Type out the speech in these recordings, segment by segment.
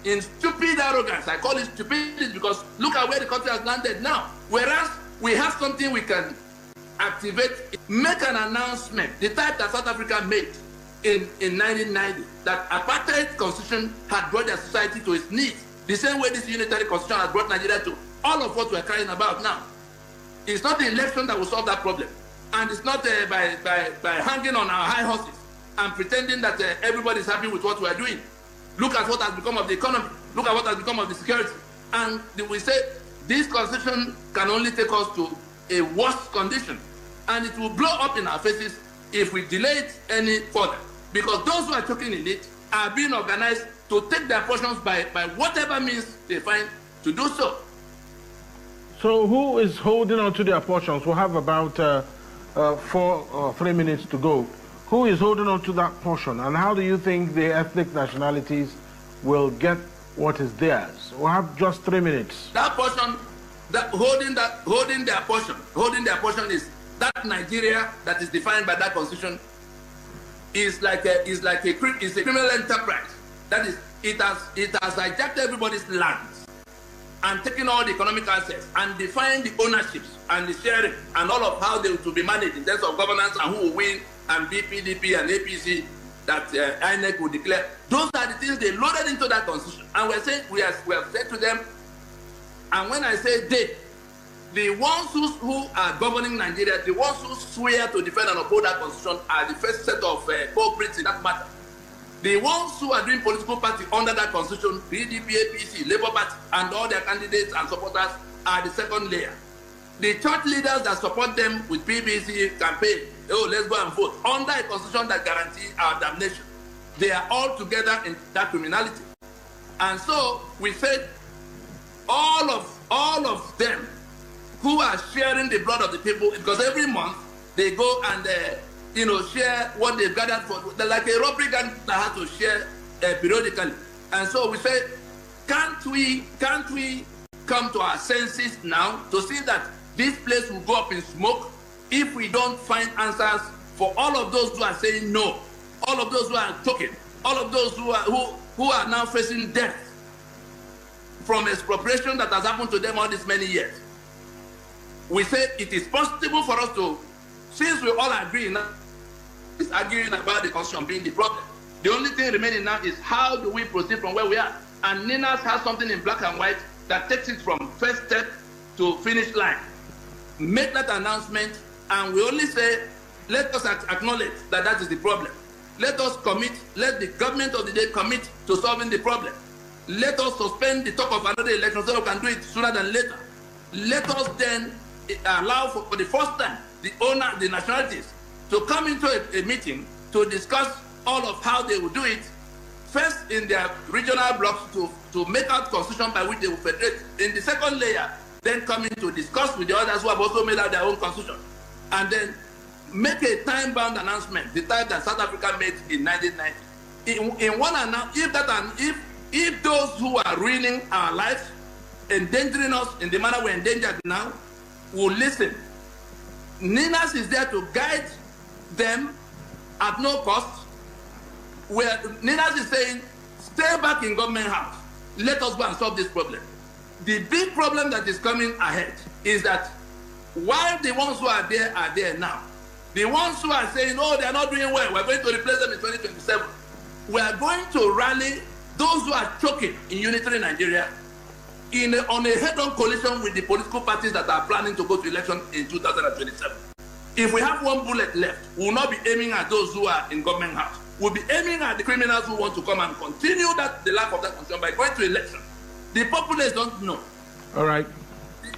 in stupid arrogance. I call it stupidity because look at where the country has landed now. Whereas we have something we can activate, make an announcement, the type that South Africa made in 1990, that apartheid constitution had brought their society to its knees, the same way this unitary constitution has brought Nigeria to all of what we're crying about now. It's not the election that will solve that problem. And it's not by hanging on our high horses and pretending that everybody's happy with what we're doing. Look at what has become of the economy. Look at what has become of the security. And we say this constitution can only take us to a worse condition. And it will blow up in our faces if we delay it any further. Because those who are choking in it are being organized to take their portions by whatever means they find to do so. So who is holding on to their portions? We'll have about 3 minutes to go. Who is holding on to that portion? And how do you think the ethnic nationalities will get what is theirs? We'll have just 3 minutes. That portion, holding their portion is that Nigeria that is defined by that constitution is like a criminal enterprise. That is, it has hijacked everybody's lands and taken all the economic assets and defined the ownerships and the sharing and all of how they will be managed in terms of governance and who will win and PDP and APC that INEC will declare. Those are the things they loaded into that constitution. And we have said to them, and when I say they, the ones who are governing Nigeria, the ones who swear to defend and uphold that constitution are the first set of culprits in that matter. The ones who are doing political party under that constitution, PDP, APC, Labour Party, and all their candidates and supporters are the second layer. The church leaders that support them with PBC campaign, oh, let's go and vote, under a constitution that guarantees our damnation. They are all together in that criminality. And so we said all of them who are sharing the blood of the people, because every month they go and share what they've gathered for. They're like a robbery gang that has to share periodically. And so we say, can't we come to our senses now to see that this place will go up in smoke if we don't find answers for all of those who are saying no, all of those who are talking, all of those who are now facing death from expropriation that has happened to them all these many years. We say it is possible for us to, since we all agree now, is arguing about the constitution being the problem. The only thing remaining now is how do we proceed from where we are? And Ninas has something in black and white that takes it from first step to finish line. Make that announcement, and we only say, let us acknowledge that that is the problem. Let us commit, let the government of the day commit to solving the problem. Let us suspend the talk of another election so we can do it sooner than later. Let us then allow for the first time the nationalities to come into a meeting to discuss all of how they will do it, first in their regional blocks to make out constitution by which they will federate. In the second layer, then coming to discuss with the others who have also made out their own constitution. And then make a time-bound announcement, the type that South Africa made in 1990. In one announcement, if those who are ruining our lives, endangering us in the manner we're endangered now, will listen, Ninas is there to guide them at no cost. Where Ninas is saying, stay back in government house. Let us go and solve this problem. The big problem that is coming ahead is that while the ones who are there now, the ones who are saying, oh, they are not doing well, we're going to replace them in 2027, we are going to rally those who are choking in Unitary Nigeria on a head-on coalition with the political parties that are planning to go to election in 2027. If we have one bullet left, we will not be aiming at those who are in government house. We'll be aiming at the criminals who want to come and continue the lack of that concern by going to election. The populace don't know. All right.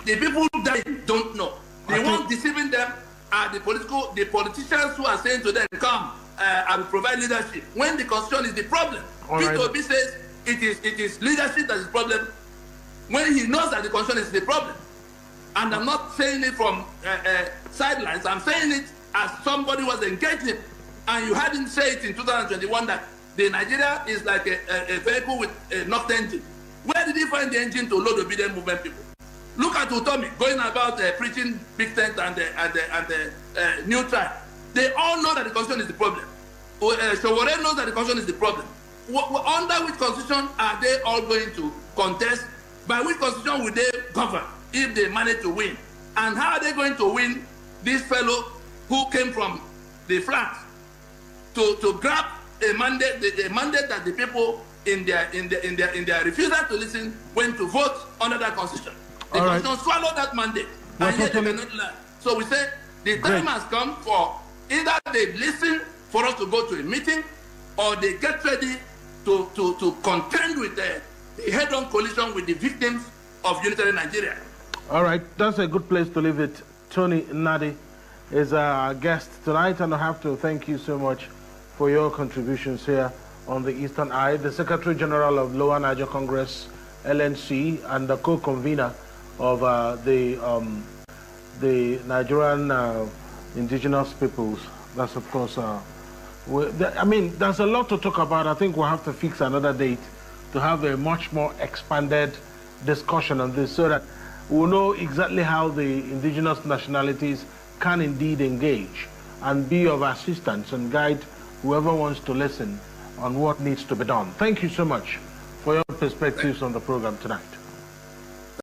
The people dying don't know. The ones deceiving them are the politicians who are saying to them, come, I will provide leadership. When the constitution is the problem. Peter Obi says it is leadership that is the problem when he knows that the constitution is the problem. And I'm not saying it from sidelines. I'm saying it as somebody who was engaged in. And you had him say it in 2021 that the Nigeria is like a vehicle with a knocked engine. Where did he find the engine to load obedient movement people? Look at Utomi going about preaching big tent and the new tribe. They all know that the constitution is the problem. Showore knows that the constitution is the problem. under which constitution are they all going to contest? By which constitution will they govern if they manage to win? And how are they going to win this fellow who came from the flanks to grab a mandate that the people in their refusal to listen went to vote under that constitution? The constitution swallowed that mandate, and yet they cannot learn. So we say the time has come for either they listen for us to go to a meeting, or they get ready to contend with the head-on coalition with the victims of Unitary Nigeria. All right, that's a good place to leave it. Tony Nnadi is our guest tonight, and I have to thank you so much for your contributions here on the Eastern Eye, the Secretary General of Lower Niger Congress, LNC, and the co-convener of the Nigerian indigenous peoples. That's, of course, I mean, there's a lot to talk about. I think we'll have to fix another date to have a much more expanded discussion on this, so that we'll know exactly how the indigenous nationalities can indeed engage and be of assistance and guide whoever wants to listen on what needs to be done. Thank you so much for your perspectives on the program tonight.